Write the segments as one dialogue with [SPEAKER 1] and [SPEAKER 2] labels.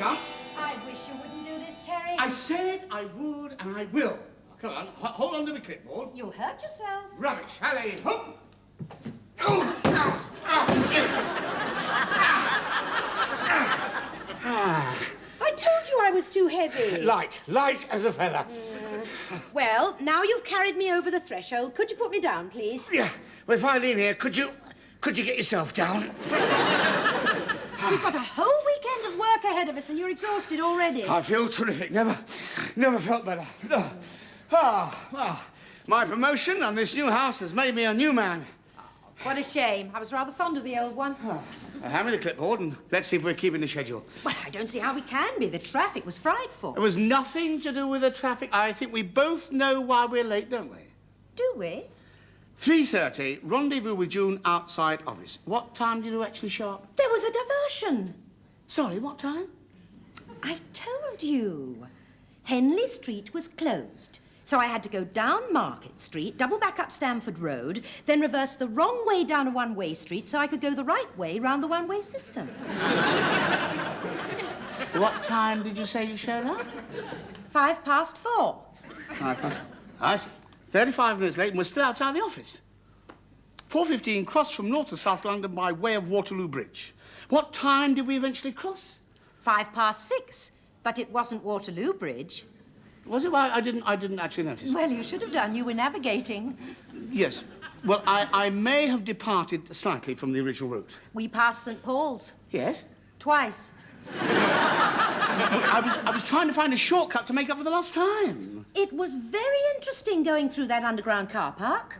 [SPEAKER 1] come.
[SPEAKER 2] I wish you wouldn't do this, Terry.
[SPEAKER 1] I said I would, and I will. Come on, hold on to the clipboard.
[SPEAKER 2] You'll hurt yourself.
[SPEAKER 1] Rubbish. Alley, hoop.
[SPEAKER 2] I told you I was too heavy.
[SPEAKER 1] Light as a feather.
[SPEAKER 2] Well, now you've carried me over the threshold. Could you put me down, please?
[SPEAKER 1] Yeah. Well, if I lean here, could you get yourself down?
[SPEAKER 2] We've got a whole weekend of work ahead of us, and you're exhausted already.
[SPEAKER 1] I feel terrific. Never felt better. My promotion and this new house has made me a new man.
[SPEAKER 2] What a shame. I was rather fond of the old one.
[SPEAKER 1] Hand me the clipboard and let's see if we're keeping the schedule.
[SPEAKER 2] Well, I don't see how we can be. The traffic was frightful.
[SPEAKER 1] It was nothing to do with the traffic. I think we both know why we're late, don't we?
[SPEAKER 2] Do we?
[SPEAKER 1] 3:30, rendezvous with June outside office. What time did you actually show up?
[SPEAKER 2] There was a diversion.
[SPEAKER 1] Sorry, what time?
[SPEAKER 2] I told you. Henley Street was closed. So I had to go down Market Street, double back up Stamford Road, then reverse the wrong way down a one-way street so I could go the right way round the one-way system.
[SPEAKER 1] What time did you say you showed up?
[SPEAKER 2] 4:05.
[SPEAKER 1] 4:05. I see. 35 minutes late and we're still outside the office. 4:15, crossed from north to south London by way of Waterloo Bridge. What time did we eventually cross?
[SPEAKER 2] 6:05. But it wasn't Waterloo Bridge.
[SPEAKER 1] Was it? Well, I didn't actually notice.
[SPEAKER 2] Well, you should have done. You were navigating.
[SPEAKER 1] Yes. Well, I may have departed slightly from the original route.
[SPEAKER 2] We passed St. Paul's.
[SPEAKER 1] Yes?
[SPEAKER 2] Twice.
[SPEAKER 1] I was trying to find a shortcut to make up for the lost time.
[SPEAKER 2] It was very interesting going through that underground car park.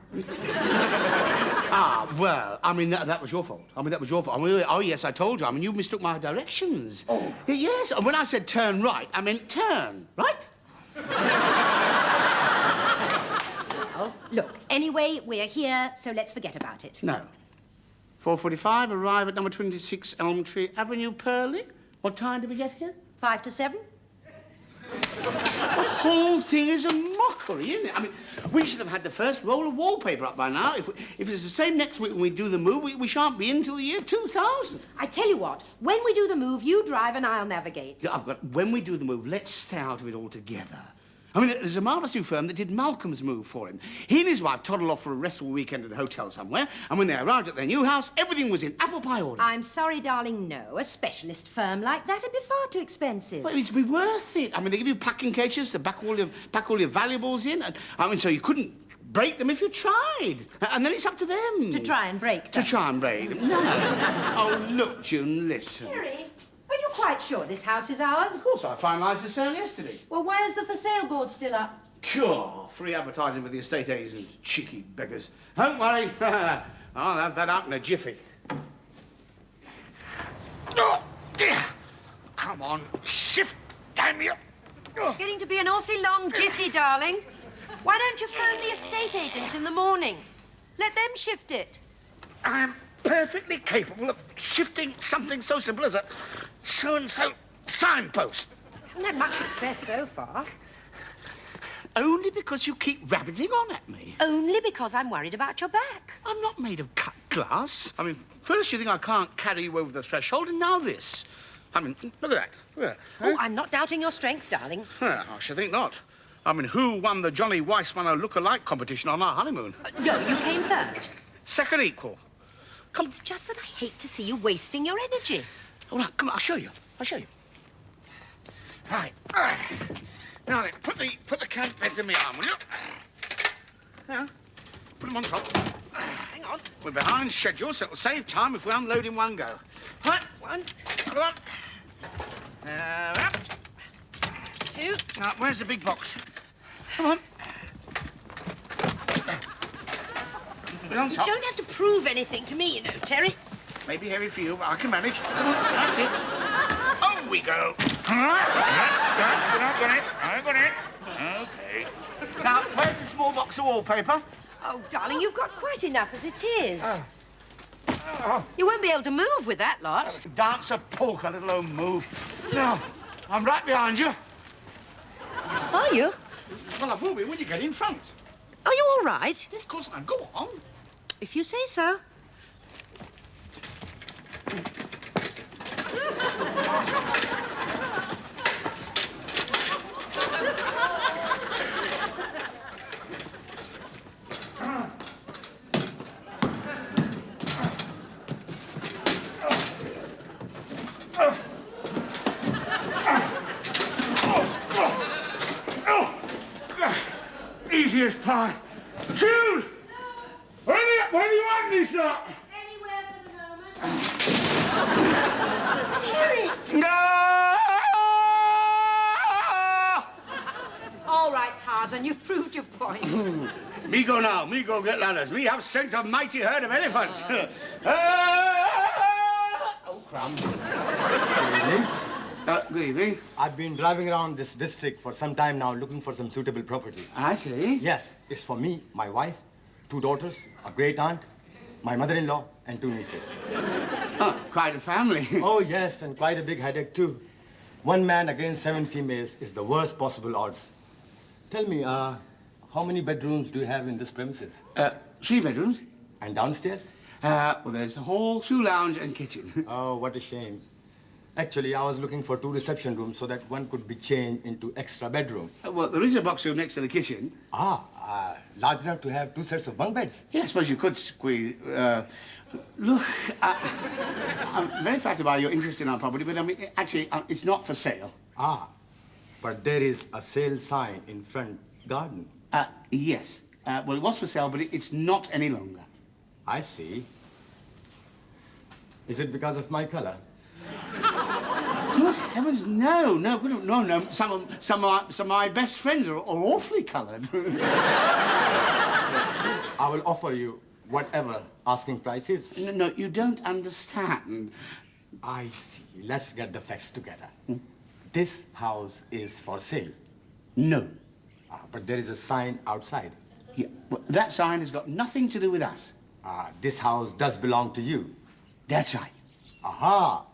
[SPEAKER 1] Well, I mean, that was your fault. That was your fault. Oh, yes, I told you. You mistook my directions.
[SPEAKER 2] Oh.
[SPEAKER 1] Yes, when I said turn right, I meant turn, right?
[SPEAKER 2] Oh, look, anyway, we're here, so let's forget about it.
[SPEAKER 1] No. 4:45, arrive at number 26 Elm Tree Avenue, Purley. What time did we get here?
[SPEAKER 2] 5 to 7.
[SPEAKER 1] The whole thing is a mockery, isn't it? We should have had the first roll of wallpaper up by now. If it's the same next week when we do the move, we shan't be in till the year 2000.
[SPEAKER 2] I tell you what, when we do the move, you drive and I'll navigate.
[SPEAKER 1] When we do the move, let's stay out of it altogether. There's a marvellous new firm that did Malcolm's move for him. He and his wife toddled off for a restful weekend at a hotel somewhere, and when they arrived at their new house, everything was in apple pie order.
[SPEAKER 2] I'm sorry, darling, no. A specialist firm like that would be far too expensive.
[SPEAKER 1] Well, it'd be worth it. They give you packing cases to pack all your valuables in, and so you couldn't break them if you tried. And then it's up to them.
[SPEAKER 2] To try and break them.
[SPEAKER 1] To try and break them. No. Oh, look, June, listen.
[SPEAKER 2] Terry, are you quite sure this house is ours?
[SPEAKER 1] Of course, I finalised the sale yesterday.
[SPEAKER 2] Well, why is the for sale board still up?
[SPEAKER 1] Sure, free advertising for the estate agents, cheeky beggars. Don't worry, I'll have that out in a jiffy. Oh, dear. Come on, shift, damn you. Oh.
[SPEAKER 2] Getting to be an awfully long jiffy, darling. Why don't you phone the estate agents in the morning? Let them shift it.
[SPEAKER 1] I am perfectly capable of shifting something so simple as a so-and-so signpost.
[SPEAKER 2] Haven't had much success so far.
[SPEAKER 1] Only because you keep rabbiting on at me.
[SPEAKER 2] Only because I'm worried about your back.
[SPEAKER 1] I'm not made of cut glass. First you think I can't carry you over the threshold, and now this. Look at that. Look at that.
[SPEAKER 2] Oh, I'm not doubting your strength, darling.
[SPEAKER 1] I should think not. Who won the Johnny Weissmann look-alike competition on our honeymoon?
[SPEAKER 2] No, you came third.
[SPEAKER 1] Second equal. Come.
[SPEAKER 2] It's just that I hate to see you wasting your energy.
[SPEAKER 1] All right, come on, I'll show you. Right. Now then, put the camp beds in my arm, will you? Yeah. Put them on top. Hang on. We're behind schedule, so it'll save time if we unload in one go. Right.
[SPEAKER 2] One.
[SPEAKER 1] Come on. Up.
[SPEAKER 2] 2.
[SPEAKER 1] Now, where's the big box? Come on. Put it on
[SPEAKER 2] You
[SPEAKER 1] top.
[SPEAKER 2] don't have to prove anything to me, you know, Terry.
[SPEAKER 1] Maybe heavy for you, but I can manage. Come on, that's it. On we go. All right. Got it. Okay. Now, where's the small box of wallpaper?
[SPEAKER 2] Oh, darling, you've got quite enough as it is. You won't be able to move with that lot.
[SPEAKER 1] Dance a polka, little old move. Now, I'm right behind you.
[SPEAKER 2] Are you?
[SPEAKER 1] Well, I will be when you get in front.
[SPEAKER 2] Are you all right?
[SPEAKER 1] Yes, of course, now go on.
[SPEAKER 2] If you say so.
[SPEAKER 1] Hi. Jude! Where do you want me, sir?
[SPEAKER 2] Anywhere for the moment. Terry!
[SPEAKER 1] No!
[SPEAKER 2] All right, Tarzan, you've proved your point.
[SPEAKER 1] Me go now. Me go get ladders. Me have sent a mighty herd of elephants. Oh, crumbs. Good evening.
[SPEAKER 3] I've been driving around this district for some time now looking for some suitable property.
[SPEAKER 1] I see.
[SPEAKER 3] Yes, it's for me, my wife, 2 daughters, a great aunt, my mother-in-law, and 2 nieces.
[SPEAKER 1] Oh, quite a family.
[SPEAKER 3] Oh, yes, and quite a big headache, too. 1 man against 7 females is the worst possible odds. Tell me, how many bedrooms do you have in this premises?
[SPEAKER 1] 3 bedrooms.
[SPEAKER 3] And downstairs?
[SPEAKER 1] Well, there's the hall, 2 lounge, and kitchen.
[SPEAKER 3] Oh, what a shame. Actually, I was looking for 2 reception rooms so that one could be changed into extra bedroom.
[SPEAKER 1] Well, there is a box room next to the kitchen.
[SPEAKER 3] Large enough to have 2 sets of bunk beds.
[SPEAKER 1] Yeah, I suppose you could squeeze. Look, I'm very flattered by your interest in our property, but I mean, actually, it's not for sale.
[SPEAKER 3] But there is a sale sign in front garden.
[SPEAKER 1] Yes. Well, it was for sale, but it's not any longer.
[SPEAKER 3] I see. Is it because of my color?
[SPEAKER 1] Good heavens, no. Some of my best friends are awfully coloured.
[SPEAKER 3] I will offer you whatever asking price is.
[SPEAKER 1] No, you don't understand.
[SPEAKER 3] I see. Let's get the facts together. This house is for sale.
[SPEAKER 1] No.
[SPEAKER 3] But there is a sign outside.
[SPEAKER 1] Yeah, well, that sign has got nothing to do with us.
[SPEAKER 3] This house does belong to you.
[SPEAKER 1] That's right.
[SPEAKER 3] Aha!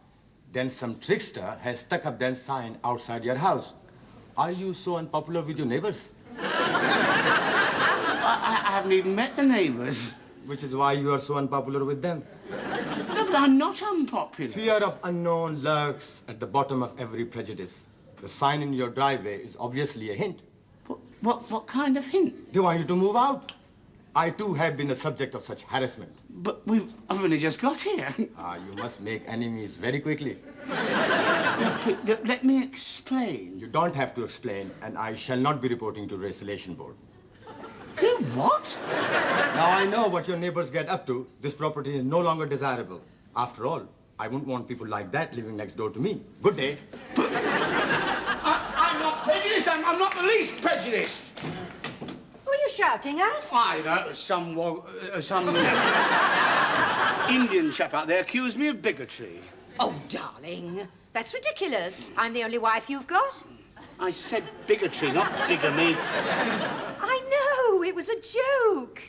[SPEAKER 3] Then some trickster has stuck up that sign outside your house. Are you so unpopular with your neighbors?
[SPEAKER 1] I haven't even met the neighbours.
[SPEAKER 3] Which is why you are so unpopular with them.
[SPEAKER 1] No, but I'm not unpopular.
[SPEAKER 3] Fear of unknown lurks at the bottom of every prejudice. The sign in your driveway is obviously a hint.
[SPEAKER 1] What kind of hint?
[SPEAKER 3] They want you to move out. I, too, have been the subject of such harassment.
[SPEAKER 1] But I've only just got here.
[SPEAKER 3] You must make enemies very quickly.
[SPEAKER 1] Let me explain.
[SPEAKER 3] You don't have to explain, and I shall not be reporting to the Reconciliation Board.
[SPEAKER 1] You what?
[SPEAKER 3] Now, I know what your neighbors get up to. This property is no longer desirable. After all, I wouldn't want people like that living next door to me. Good day.
[SPEAKER 1] But I'm not prejudiced. I'm not the least prejudiced.
[SPEAKER 2] Who are you shouting at?
[SPEAKER 1] I know, some Indian chap out there accused me of bigotry.
[SPEAKER 2] Oh, darling, that's ridiculous. I'm the only wife you've got.
[SPEAKER 1] I said bigotry, not bigamy.
[SPEAKER 2] I know, it was a joke.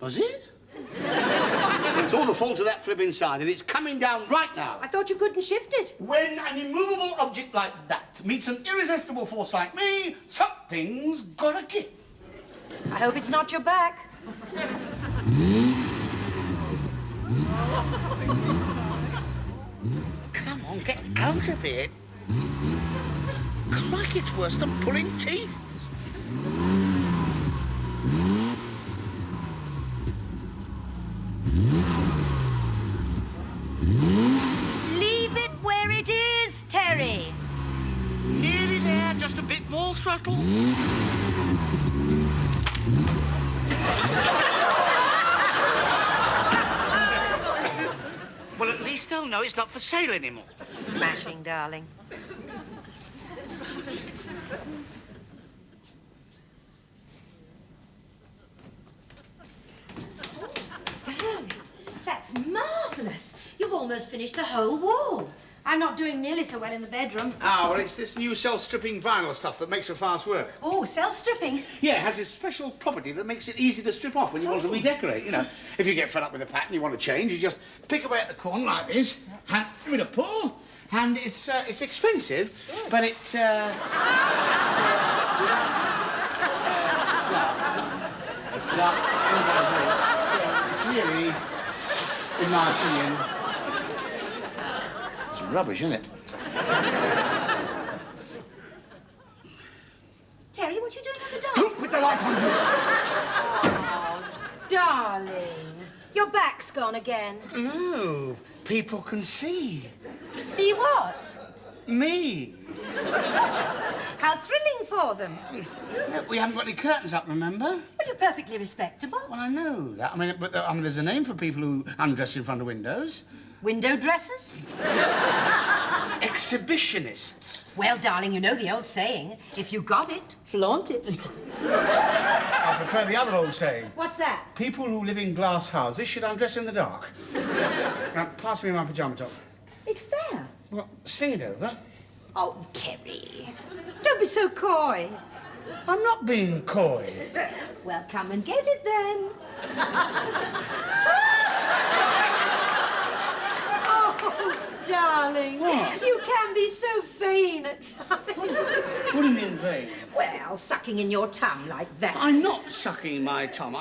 [SPEAKER 1] Was it? Well, it's all the fault of that flipping sign, and it's coming down right now.
[SPEAKER 2] I thought you couldn't shift it.
[SPEAKER 1] When an immovable object like that meets an irresistible force like me, something's gotta give.
[SPEAKER 2] I hope it's not your back.
[SPEAKER 1] Come on, get out of it. Like it's worse than pulling teeth.
[SPEAKER 2] Leave it where it is, Terry.
[SPEAKER 1] Nearly there, just a bit more throttle. Well, at least they'll know it's not for sale anymore.
[SPEAKER 2] Smashing, darling. Darling, that's marvellous. You've almost finished the whole wall. I'm not doing nearly so well in the bedroom.
[SPEAKER 1] Well, it's this new self-stripping vinyl stuff that makes for fast work.
[SPEAKER 2] Oh, self-stripping?
[SPEAKER 1] Yeah, it has this special property that makes it easy to strip off when you want to redecorate, you know. If you get fed up with the pattern you want to change, you just pick away at the corner like this, and give it a pull, and it's expensive, but it's really, in my opinion, it's rubbish, isn't it?
[SPEAKER 2] Terry, what you doing on the
[SPEAKER 1] Don't put the light on, Jude.
[SPEAKER 2] Oh, darling. Your back's gone again.
[SPEAKER 1] No, people can see.
[SPEAKER 2] See what?
[SPEAKER 1] Me.
[SPEAKER 2] How thrilling for them.
[SPEAKER 1] No, we haven't got any curtains up, remember?
[SPEAKER 2] Well, you're perfectly respectable.
[SPEAKER 1] Well, I know that. I mean, there's a name for people who undress in front of windows.
[SPEAKER 2] Window dressers?
[SPEAKER 1] Exhibitionists.
[SPEAKER 2] Well, darling, you know the old saying, if you got it, flaunt it.
[SPEAKER 1] I prefer the other old saying.
[SPEAKER 2] What's that?
[SPEAKER 1] People who live in glass houses should undress in the dark. Now, pass me my pyjama top.
[SPEAKER 2] It's there.
[SPEAKER 1] Well, sling it over.
[SPEAKER 2] Oh, Terry. Don't be so coy.
[SPEAKER 1] I'm not being coy.
[SPEAKER 2] Well, come and get it then. Oh, darling.
[SPEAKER 1] What?
[SPEAKER 2] You can be so vain at times.
[SPEAKER 1] What do you mean vain?
[SPEAKER 2] Well, sucking in your tongue like that.
[SPEAKER 1] I'm not sucking my tongue.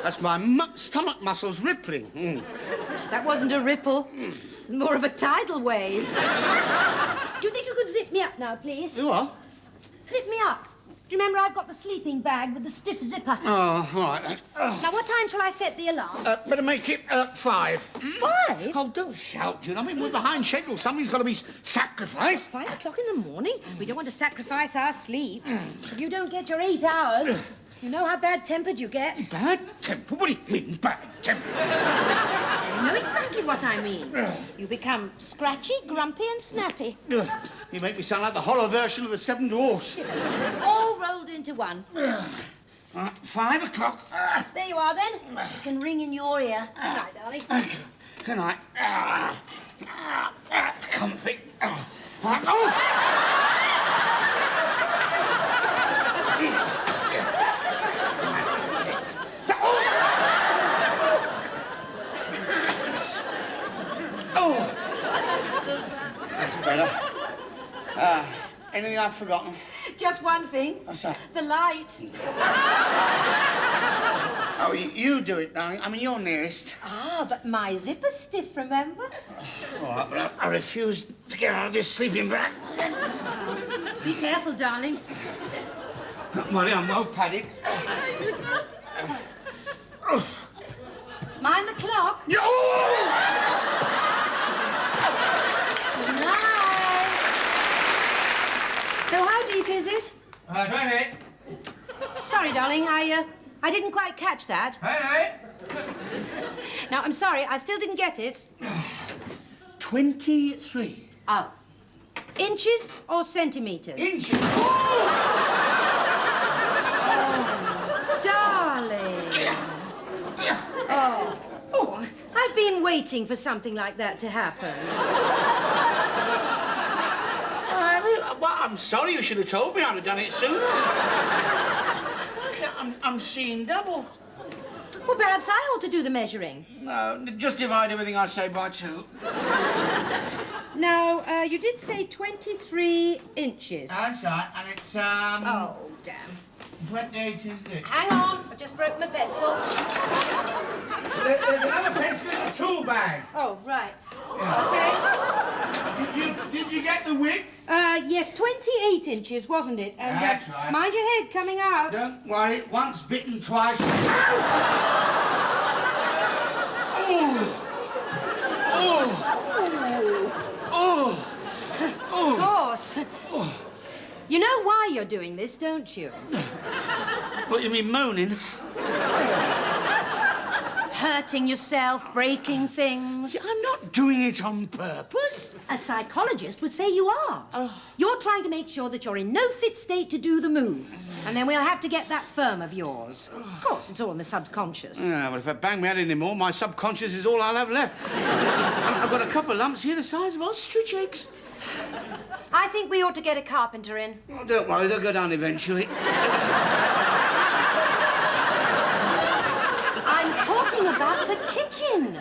[SPEAKER 1] That's my stomach muscles rippling. Mm.
[SPEAKER 2] That wasn't a ripple. More of a tidal wave. Do you think you could zip me up now, please?
[SPEAKER 1] You are?
[SPEAKER 2] Zip me up. Do you remember I've got the sleeping bag with the stiff zipper?
[SPEAKER 1] Oh, all right then.
[SPEAKER 2] Now, what time shall I set the alarm?
[SPEAKER 1] Better make it 5.
[SPEAKER 2] 5?
[SPEAKER 1] Oh, don't shout, June. I mean, we're behind schedule. Somebody's got to be sacrificed.
[SPEAKER 2] 5 o'clock in the morning? We don't want to sacrifice our sleep. If you don't get your 8 hours, you know how bad-tempered you get.
[SPEAKER 1] Bad temper? What do you mean, bad temper?
[SPEAKER 2] You know exactly what I mean. You become scratchy, grumpy, and snappy.
[SPEAKER 1] You make me sound like the hollow version of the Seven Dwarfs.
[SPEAKER 2] All rolled into one.
[SPEAKER 1] All right, 5 o'clock.
[SPEAKER 2] There you are, then. You can ring in your ear. Good night, darling.
[SPEAKER 1] Good night. That's comfy. Oh! That's better. Anything I've forgotten?
[SPEAKER 2] Just one thing.
[SPEAKER 1] What's that?
[SPEAKER 2] The light.
[SPEAKER 1] Oh, you do it, darling. I mean, you're nearest.
[SPEAKER 2] Ah, but my zipper's stiff, remember?
[SPEAKER 1] All right, but I refuse to get out of this sleeping bag.
[SPEAKER 2] Be careful, darling.
[SPEAKER 1] Don't worry, I'm well padded.
[SPEAKER 2] Mind the clock.
[SPEAKER 1] Oh!
[SPEAKER 2] Good night. So how deep is it?
[SPEAKER 1] 28.
[SPEAKER 2] Sorry, darling, I didn't quite catch that.
[SPEAKER 1] 28.
[SPEAKER 2] Now, I'm sorry, I still didn't get it.
[SPEAKER 1] 23.
[SPEAKER 2] Oh. Inches or centimetres?
[SPEAKER 1] Inches.
[SPEAKER 2] Darling. Oh, I've been waiting for something like that to happen.
[SPEAKER 1] Well, I'm sorry. You should have told me. I'd have done it sooner. I'm seeing double.
[SPEAKER 2] Well, perhaps I ought to do the measuring.
[SPEAKER 1] No, just divide everything I say by 2.
[SPEAKER 2] Now, you did say 23 inches.
[SPEAKER 1] That's right, and it's,
[SPEAKER 2] Oh, damn.
[SPEAKER 1] 28 is it.
[SPEAKER 2] Hang on, I just broke my pencil.
[SPEAKER 1] There's another pencil in the tool bag.
[SPEAKER 2] Oh, right.
[SPEAKER 1] Yeah.
[SPEAKER 2] Okay.
[SPEAKER 1] Did you get the width?
[SPEAKER 2] Yes, 28 inches, wasn't it? And,
[SPEAKER 1] That's right.
[SPEAKER 2] Mind your head coming out.
[SPEAKER 1] Don't worry, once bitten, twice. Oh! Oh! Oh!
[SPEAKER 2] Of course. You know why you're doing this, don't you?
[SPEAKER 1] What, you mean moaning?
[SPEAKER 2] Hurting yourself, breaking things.
[SPEAKER 1] I'm not doing it on purpose.
[SPEAKER 2] A psychologist would say you are. You're trying to make sure that you're in no fit state to do the move. And then we'll have to get that firm of yours. Of course, it's all in the subconscious.
[SPEAKER 1] Yeah, but if I bang my head anymore, my subconscious is all I'll have left. I've got a couple of lumps here the size of ostrich eggs.
[SPEAKER 2] I think we ought to get a carpenter in.
[SPEAKER 1] Oh, don't worry, they'll go down eventually.
[SPEAKER 2] I'm talking about the kitchen.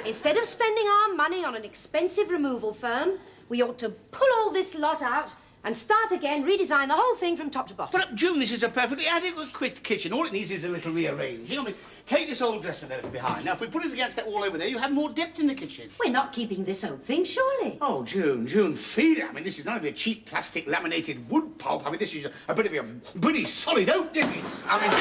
[SPEAKER 2] Instead of spending our money on an expensive removal firm, we ought to pull all this lot out and start again, redesign the whole thing from top to bottom.
[SPEAKER 1] But, June, this is a perfectly adequate kitchen. All it needs is a little rearranging. I mean, take this old dresser there behind. Now, if we put it against that wall over there, you have more depth in the kitchen.
[SPEAKER 2] We're not keeping this old thing, surely.
[SPEAKER 1] Oh, June, feel it. I mean, this is none of your cheap plastic laminated wood pulp. I mean, this is a bit of your pretty solid oak, isn't it? I mean...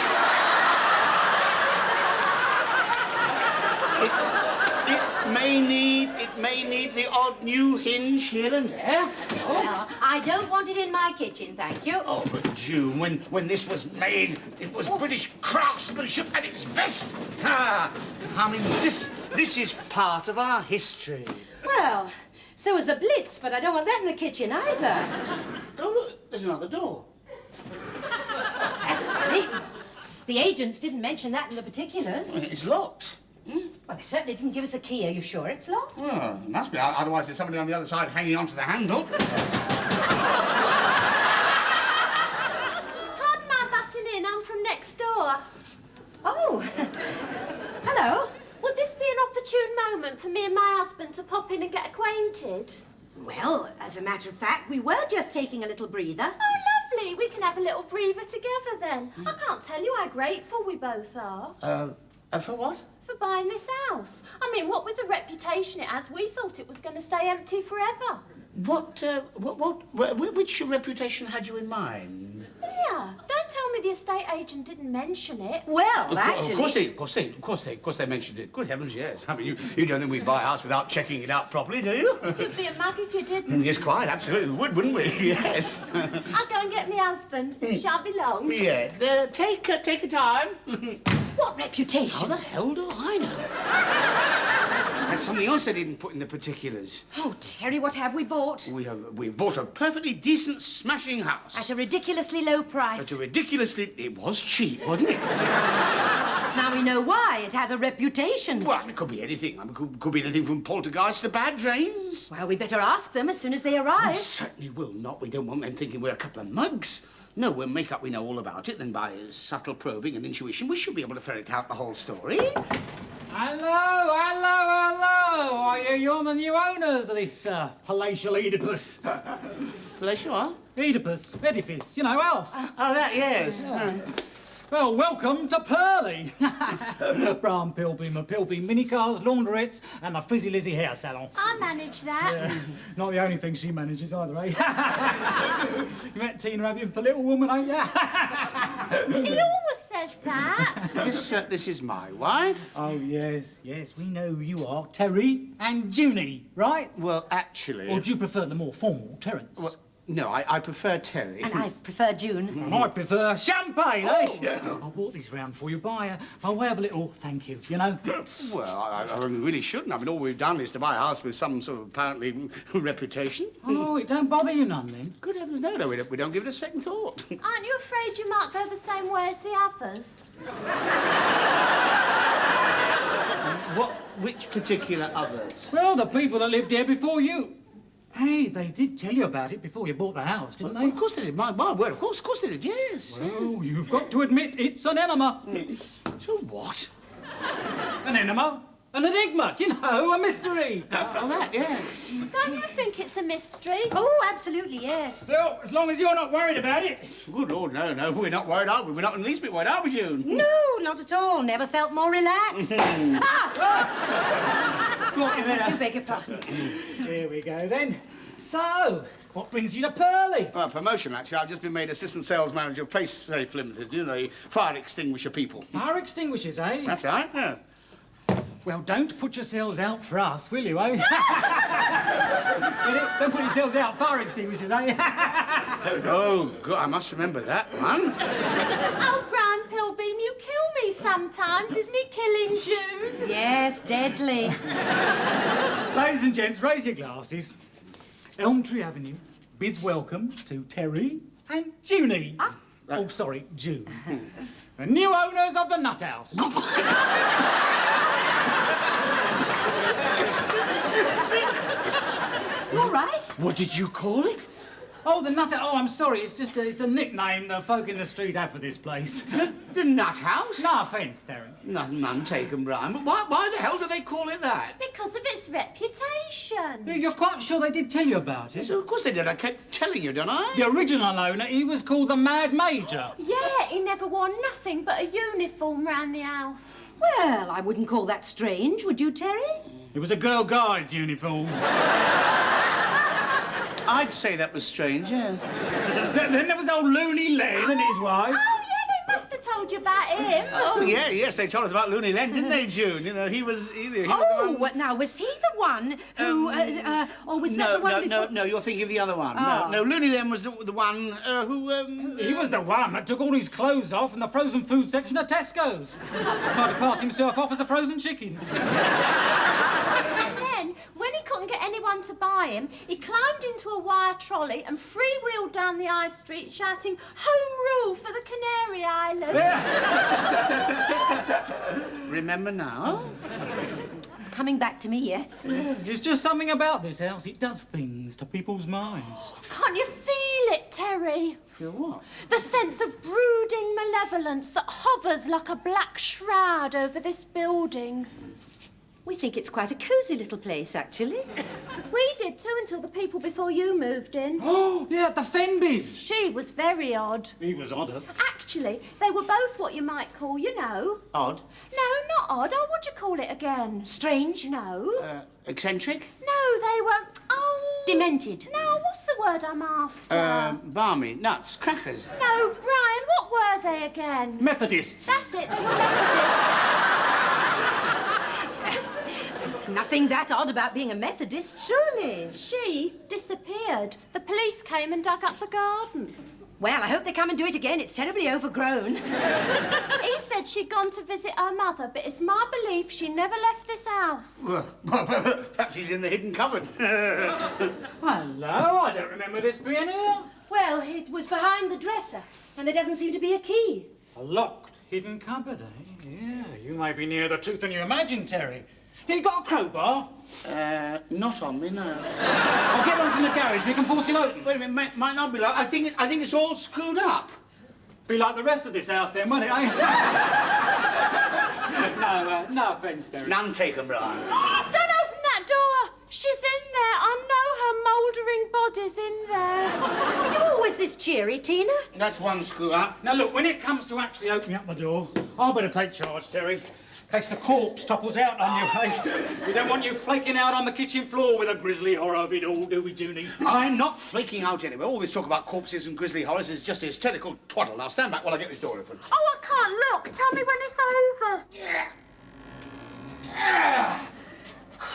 [SPEAKER 1] it may need the odd new hinge here and there.
[SPEAKER 2] Well, I don't want it in my kitchen, thank you.
[SPEAKER 1] Oh, but June, when this was made, it was British craftsmanship at its best. Ah, I mean, this is part of our history.
[SPEAKER 2] Well, so is the Blitz, but I don't want that in the kitchen either.
[SPEAKER 1] Oh, look, there's another door.
[SPEAKER 2] That's funny. The agents didn't mention that in the particulars.
[SPEAKER 1] It's locked.
[SPEAKER 2] Well, they certainly didn't give us a key. Are you sure it's locked?
[SPEAKER 1] Well, it must be. Otherwise, there's somebody on the other side hanging onto the handle.
[SPEAKER 4] Pardon my butting in, I'm from next door.
[SPEAKER 2] Oh, hello.
[SPEAKER 4] Would this be an opportune moment for me and my husband to pop in and get acquainted?
[SPEAKER 2] Well, as a matter of fact, we were just taking a little breather.
[SPEAKER 4] Oh, lovely. We can have a little breather together then. I can't tell you how grateful we both are.
[SPEAKER 1] For what?
[SPEAKER 4] For buying this house. I mean, what with the reputation it has, we thought it was going to stay empty forever.
[SPEAKER 1] Which reputation had you in mind?
[SPEAKER 4] Yeah, don't tell me the estate agent didn't mention it.
[SPEAKER 2] Well, actually...
[SPEAKER 1] Of course they mentioned it. Good heavens, yes. I mean, you don't think we'd buy a house without checking it out properly, do you?
[SPEAKER 4] You'd be a mug if you didn't.
[SPEAKER 1] Yes, quite, absolutely would, wouldn't we? Yes.
[SPEAKER 4] I'll go and get my husband. It shan't be long.
[SPEAKER 1] Yeah, take your time.
[SPEAKER 2] What reputation?
[SPEAKER 1] How the hell do I know? That's something else they didn't put in the particulars.
[SPEAKER 2] Oh, Terry, what have we bought?
[SPEAKER 1] We've bought a perfectly decent, smashing house.
[SPEAKER 2] At a ridiculously low price.
[SPEAKER 1] It was cheap, wasn't it?
[SPEAKER 2] Now we know why. It has a reputation.
[SPEAKER 1] Well, it could be anything. I mean, could be anything from poltergeists to bad drains.
[SPEAKER 2] Well, we better ask them as soon as they arrive.
[SPEAKER 1] We certainly will not. We don't want them thinking we're a couple of mugs. No, we'll make up we know all about it, then by subtle probing and intuition, we should be able to ferret out the whole story.
[SPEAKER 5] Hello. You're the new owners of this palatial Oedipus.
[SPEAKER 1] Palatial what?
[SPEAKER 5] Oedipus, edifice, you know, house.
[SPEAKER 1] Oh, that, yes.
[SPEAKER 5] Well, welcome to Pearly. Brian Pilbeam of Pilbeam Minicars, Laundrettes and the Frizzy Lizzy Hair Salon.
[SPEAKER 4] I manage that.
[SPEAKER 5] Not the only thing she manages either, eh? You met Tina, have you, the little woman, ain't you?
[SPEAKER 4] He always says that.
[SPEAKER 1] This is my wife.
[SPEAKER 5] Oh, yes, we know who you are. Terry and Junie, right?
[SPEAKER 1] Well, actually...
[SPEAKER 5] Or do you prefer the more formal Terence?
[SPEAKER 1] Well, no, I prefer Terry.
[SPEAKER 2] And I prefer June.
[SPEAKER 5] And I prefer champagne, eh? I brought these round for you by way of a little thank you, you know?
[SPEAKER 1] Well, I really shouldn't. I mean, all we've done is to buy a house with some sort of apparently reputation.
[SPEAKER 5] Oh, it don't bother you none, then?
[SPEAKER 1] Good heavens, no, we don't give it a second thought.
[SPEAKER 4] Aren't you afraid you might go the same way as the others?
[SPEAKER 1] Which particular others?
[SPEAKER 5] Well, the people that lived here before you. Hey, they did tell you about it before you bought the house, didn't they?
[SPEAKER 1] Of course they did. My word, of course they did, yes.
[SPEAKER 5] Well, you've got to admit it's an enema.
[SPEAKER 1] So what?
[SPEAKER 5] An enema? An enigma, you know, a mystery.
[SPEAKER 1] Oh, that, yeah.
[SPEAKER 4] Don't you think it's a mystery?
[SPEAKER 2] Oh, absolutely, yes.
[SPEAKER 5] So, as long as you're not worried about it.
[SPEAKER 1] Good Lord, no, we're not worried, are we? We're not in the least bit worried, are we, June?
[SPEAKER 2] No, not at all. Never felt more relaxed.
[SPEAKER 5] What, in there?
[SPEAKER 2] Do beg your pardon.
[SPEAKER 5] Here we go, then. So, what brings you to Pearly?
[SPEAKER 1] Well, promotion, actually. I've just been made assistant sales manager of Place Safe Limited, you know, the fire extinguisher people.
[SPEAKER 5] Fire extinguishers, eh?
[SPEAKER 1] That's right, yeah.
[SPEAKER 5] Well, don't put yourselves out for us, will you, eh? Don't put yourselves out, fire extinguishers, eh?
[SPEAKER 1] Oh, God, I must remember that one.
[SPEAKER 4] Oh, Brian Pilbeam, you kill me sometimes. Isn't it killing June?
[SPEAKER 2] Yes, deadly.
[SPEAKER 5] Ladies and gents, raise your glasses. Elm Tree Avenue bids welcome to Terry and Junie. Oh, sorry, June. The new owners of the Nut House.
[SPEAKER 2] You all right?
[SPEAKER 1] What did you call it?
[SPEAKER 5] Oh, the Nut House. Oh, I'm sorry. It's a nickname the folk in the street have for this place.
[SPEAKER 1] The Nut House?
[SPEAKER 5] No offence, Terry.
[SPEAKER 1] None taken, Brian. But why the hell do they call it that?
[SPEAKER 4] Because of its reputation.
[SPEAKER 5] You're quite sure they did tell you about it?
[SPEAKER 1] So, of course they did. I kept telling you, don't I?
[SPEAKER 5] The original owner, he was called the Mad Major.
[SPEAKER 4] Yeah, he never wore nothing but a uniform round the house.
[SPEAKER 2] Well, I wouldn't call that strange, would you, Terry?
[SPEAKER 5] It was a Girl Guides uniform.
[SPEAKER 1] I'd say that was strange, yes.
[SPEAKER 5] Then there was old Looney Len and his wife.
[SPEAKER 4] Oh, yeah, they must have told you about him.
[SPEAKER 1] Oh, yeah, yes, they told us about Looney Len, didn't they, June? You know, he was the one...
[SPEAKER 2] What now? Was he the one who, or was that the one before?
[SPEAKER 1] No, you're thinking of the other one.
[SPEAKER 2] Oh.
[SPEAKER 1] No, Looney Len was the one who...
[SPEAKER 5] He was the one that took all his clothes off in the frozen food section at Tesco's. Tried to pass himself off as a frozen chicken.
[SPEAKER 4] And then, when he couldn't get anyone to buy him, he climbed into a wire trolley and freewheeled down the high street shouting, "Home rule for the Canary Islands."
[SPEAKER 1] Remember now?
[SPEAKER 2] It's coming back to me, yes.
[SPEAKER 5] There's just something about this house. It does things to people's minds.
[SPEAKER 4] Can't you feel it, Terry?
[SPEAKER 1] Feel what?
[SPEAKER 4] The sense of brooding malevolence that hovers like a black shroud over this building.
[SPEAKER 2] We think it's quite a cosy little place, actually.
[SPEAKER 4] We did too until the people before you moved in.
[SPEAKER 5] Oh, yeah, the Fenbys.
[SPEAKER 4] She was very odd.
[SPEAKER 5] He was odder.
[SPEAKER 4] Actually, they were both what you might call, you know.
[SPEAKER 1] Odd?
[SPEAKER 4] No, not odd. Oh, what'd you call it again?
[SPEAKER 2] Strange?
[SPEAKER 4] No.
[SPEAKER 1] Eccentric?
[SPEAKER 4] No, they were... Oh...
[SPEAKER 2] Demented?
[SPEAKER 4] No, what's the word I'm after?
[SPEAKER 1] Balmy, nuts, crackers.
[SPEAKER 4] No, Brian, what were they again?
[SPEAKER 5] Methodists.
[SPEAKER 4] That's it, they were Methodists.
[SPEAKER 2] Nothing that odd about being a Methodist, surely.
[SPEAKER 4] She disappeared. The police came and dug up the garden.
[SPEAKER 2] Well, I hope they come and do it again. It's terribly overgrown.
[SPEAKER 4] He said she'd gone to visit her mother, but it's my belief she never left this house.
[SPEAKER 1] Well, perhaps he's in the hidden cupboard.
[SPEAKER 5] Hello, I don't remember this being here.
[SPEAKER 2] Well, it was behind the dresser, and there doesn't seem to be a key.
[SPEAKER 5] A locked hidden cupboard, eh? Yeah, you may be nearer the truth than you imagine, Terry. You got a crowbar?
[SPEAKER 1] Not on me, no.
[SPEAKER 5] I'll get one from the garage. We can force it open.
[SPEAKER 1] Wait a minute, might not be like... I think it's all screwed up.
[SPEAKER 5] Be like the rest of this house then, won't it, eh? No offence, Terry.
[SPEAKER 1] None taken, Brian.
[SPEAKER 4] Don't open that door! She's in there. I know her mouldering body's in there.
[SPEAKER 2] Are you always this cheery, Tina?
[SPEAKER 1] That's one screw up.
[SPEAKER 5] Now, look, when it comes to actually opening up the door, I'll better take charge, Terry. In case the corpse topples out on you, eh? We don't want you flaking out on the kitchen floor with a grisly horror of it all, do we, Junie?
[SPEAKER 1] I'm not flaking out anywhere. All this talk about corpses and grisly horrors is just hysterical twaddle. Now, stand back while I get this door open.
[SPEAKER 4] Oh, I can't look. Tell me when it's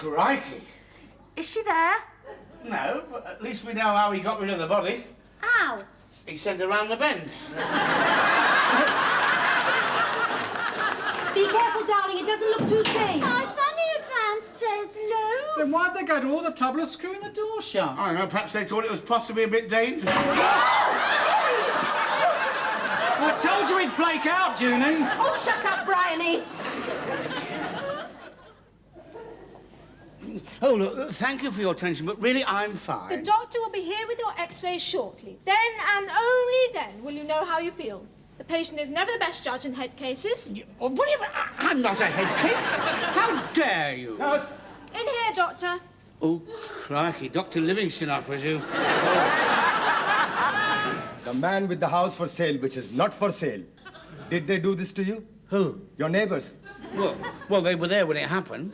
[SPEAKER 4] over.
[SPEAKER 1] Crikey.
[SPEAKER 4] Is she there?
[SPEAKER 1] No, but at least we know how he got rid of the body.
[SPEAKER 4] How?
[SPEAKER 1] He sent her round the bend.
[SPEAKER 2] Be careful, darling. It doesn't look too safe.
[SPEAKER 4] Oh, it's only a downstairs loo.
[SPEAKER 5] Then why'd they go to all the trouble of screwing the door shut?
[SPEAKER 1] I don't know, perhaps they thought it was possibly a bit dangerous.
[SPEAKER 5] I told you he'd flake out, Junie.
[SPEAKER 2] Oh, shut up, Bryony.
[SPEAKER 1] Oh, look, thank you for your attention, but really, I'm fine.
[SPEAKER 6] The doctor will be here with your x-rays shortly. Then and only then will you know how you feel. The patient is never the best judge in head cases.
[SPEAKER 1] What do you mean? I'm not a head case. How dare you?
[SPEAKER 3] Nurse!
[SPEAKER 6] In here, doctor.
[SPEAKER 1] Oh, crikey. Dr. Livingston, I presume.
[SPEAKER 3] The man with the house for sale, which is not for sale. Did they do this to you?
[SPEAKER 1] Who?
[SPEAKER 3] Your neighbors?
[SPEAKER 1] Well, they were there when it happened.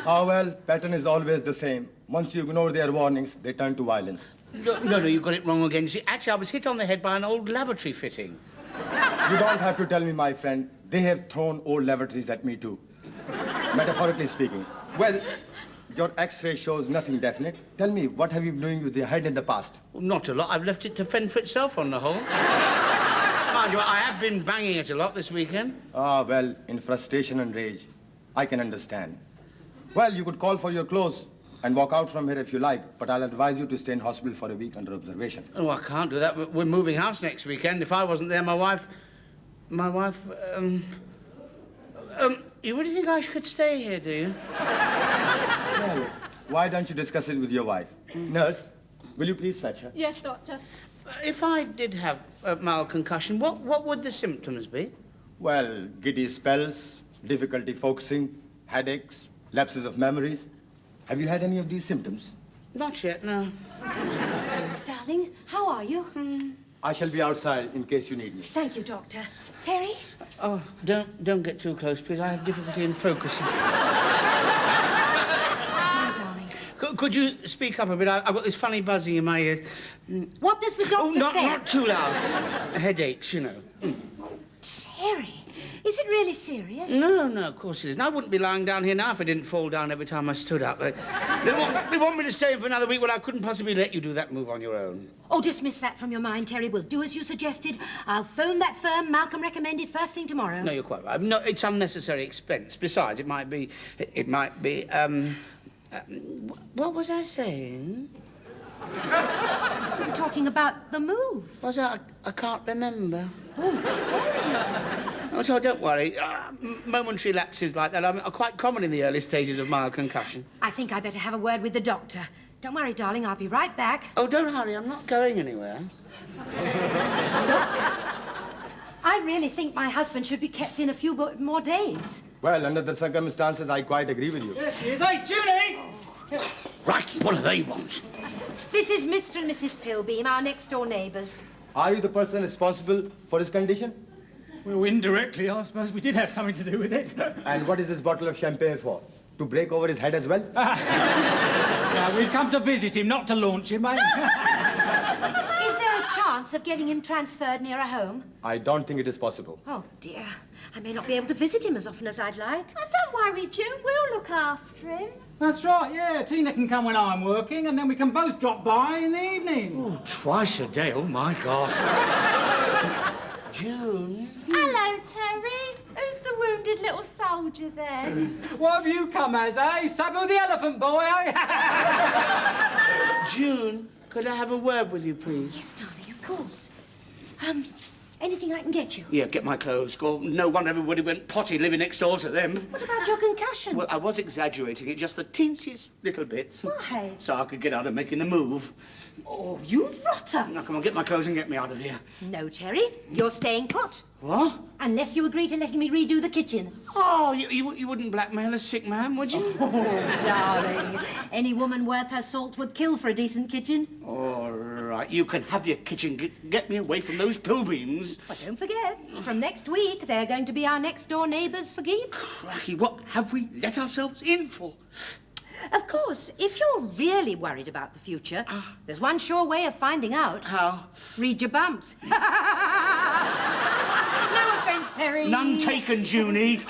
[SPEAKER 3] Ah, well, pattern is always the same. Once you ignore their warnings, they turn to violence.
[SPEAKER 1] No, you got it wrong again. You see, actually, I was hit on the head by an old lavatory fitting.
[SPEAKER 3] You don't have to tell me, my friend. They have thrown old lavatories at me, too. Metaphorically speaking. Well, your x-ray shows nothing definite. Tell me, what have you been doing with your head in the past?
[SPEAKER 1] Well, not a lot. I've left it to fend for itself on the whole. Mind you, I have been banging it a lot this weekend.
[SPEAKER 3] Ah, well, in frustration and rage. I can understand. Well, you could call for your clothes and walk out from here if you like, but I'll advise you to stay in hospital for a week under observation.
[SPEAKER 1] Oh, I can't do that. We're moving house next weekend. If I wasn't there, my wife... You really think I should stay here, do you?
[SPEAKER 3] Well, why don't you discuss it with your wife? Nurse, will you please fetch her?
[SPEAKER 6] Yes, doctor.
[SPEAKER 1] If I did have a mild concussion, what would the symptoms be?
[SPEAKER 3] Well, giddy spells, difficulty focusing, headaches, lapses of memories. Have you had any of these symptoms?
[SPEAKER 1] Not yet, no.
[SPEAKER 2] Darling, how are you?
[SPEAKER 3] I shall be outside in case you need me.
[SPEAKER 2] Thank you, Doctor. Terry?
[SPEAKER 1] Oh, don't get too close, please. I have difficulty in focusing.
[SPEAKER 2] Sorry, darling.
[SPEAKER 1] Could you speak up a bit? I've got this funny buzzing in my ears.
[SPEAKER 2] What does the doctor say?
[SPEAKER 1] Not too loud. Headaches, you know.
[SPEAKER 2] Terry. Is it really serious?
[SPEAKER 1] No, of course it isn't. I wouldn't be lying down here now if I didn't fall down every time I stood up. They want me to stay in for another week. Well, I couldn't possibly let you do that move on your own.
[SPEAKER 2] Oh, dismiss that from your mind, Terry. We'll do as you suggested. I'll phone that firm Malcolm recommended first thing tomorrow.
[SPEAKER 1] No, you're quite right. No, it's unnecessary expense. Besides, it might be... what was I saying?
[SPEAKER 2] We're talking about the move.
[SPEAKER 1] Was I can't remember.
[SPEAKER 2] Oh, Terry.
[SPEAKER 1] Oh, so don't worry. Momentary lapses like that are quite common in the early stages of mild concussion.
[SPEAKER 2] I think I better have a word with the doctor. Don't worry, darling. I'll be right back.
[SPEAKER 1] Oh, don't hurry. I'm not going anywhere.
[SPEAKER 2] Doctor, I really think my husband should be kept in a few more days.
[SPEAKER 3] Well, under the circumstances, I quite agree with you.
[SPEAKER 5] There she is. Hey, Junie!
[SPEAKER 1] Righty, what do they want?
[SPEAKER 2] This is Mr. and Mrs. Pilbeam, our next-door neighbours.
[SPEAKER 3] Are you the person responsible for his condition?
[SPEAKER 5] Well, indirectly, I suppose we did have something to do with it.
[SPEAKER 3] And what is this bottle of champagne for? To break over his head as well?
[SPEAKER 5] Now, we've come to visit him, not to launch him, mate.
[SPEAKER 2] Is there a chance of getting him transferred near a home?
[SPEAKER 3] I don't think it is possible.
[SPEAKER 2] Oh, dear. I may not be able to visit him as often as I'd like.
[SPEAKER 4] Oh, don't worry, June. We'll look after him.
[SPEAKER 5] That's right, yeah. Tina can come when I'm working, and then we can both drop by in the evening.
[SPEAKER 1] Oh, twice a day. Oh, my God. June.
[SPEAKER 4] Hello, Terry. Who's the wounded little soldier then?
[SPEAKER 5] What have you come as, eh? Sabu the elephant boy, eh?
[SPEAKER 1] June, could I have a word with you, please?
[SPEAKER 2] Yes, darling, of course. Anything I can get you?
[SPEAKER 1] Yeah, get my clothes. Go. No wonder everybody went potty living next door to them.
[SPEAKER 2] What about your concussion?
[SPEAKER 1] Well, I was exaggerating it just the teensiest little bit.
[SPEAKER 2] Why?
[SPEAKER 1] So I could get out of making a move.
[SPEAKER 2] Oh, you rotter.
[SPEAKER 1] Now, come on, get my clothes and get me out of here.
[SPEAKER 2] No, Terry. You're staying put.
[SPEAKER 1] What?
[SPEAKER 2] Unless you agree to letting me redo the kitchen.
[SPEAKER 1] Oh, you wouldn't blackmail a sick man, would you?
[SPEAKER 2] Oh, darling. Any woman worth her salt would kill for a decent kitchen.
[SPEAKER 1] All right, you can have your kitchen. Get me away from those Pilbeams.
[SPEAKER 2] But don't forget, from next week, they're going to be our next-door neighbours for keeps.
[SPEAKER 1] Cracky, what have we let ourselves in for?
[SPEAKER 2] Of course, if you're really worried about the future, there's one sure way of finding out.
[SPEAKER 1] How?
[SPEAKER 2] Read your bumps. No offence, Terry.
[SPEAKER 1] None taken, Junie.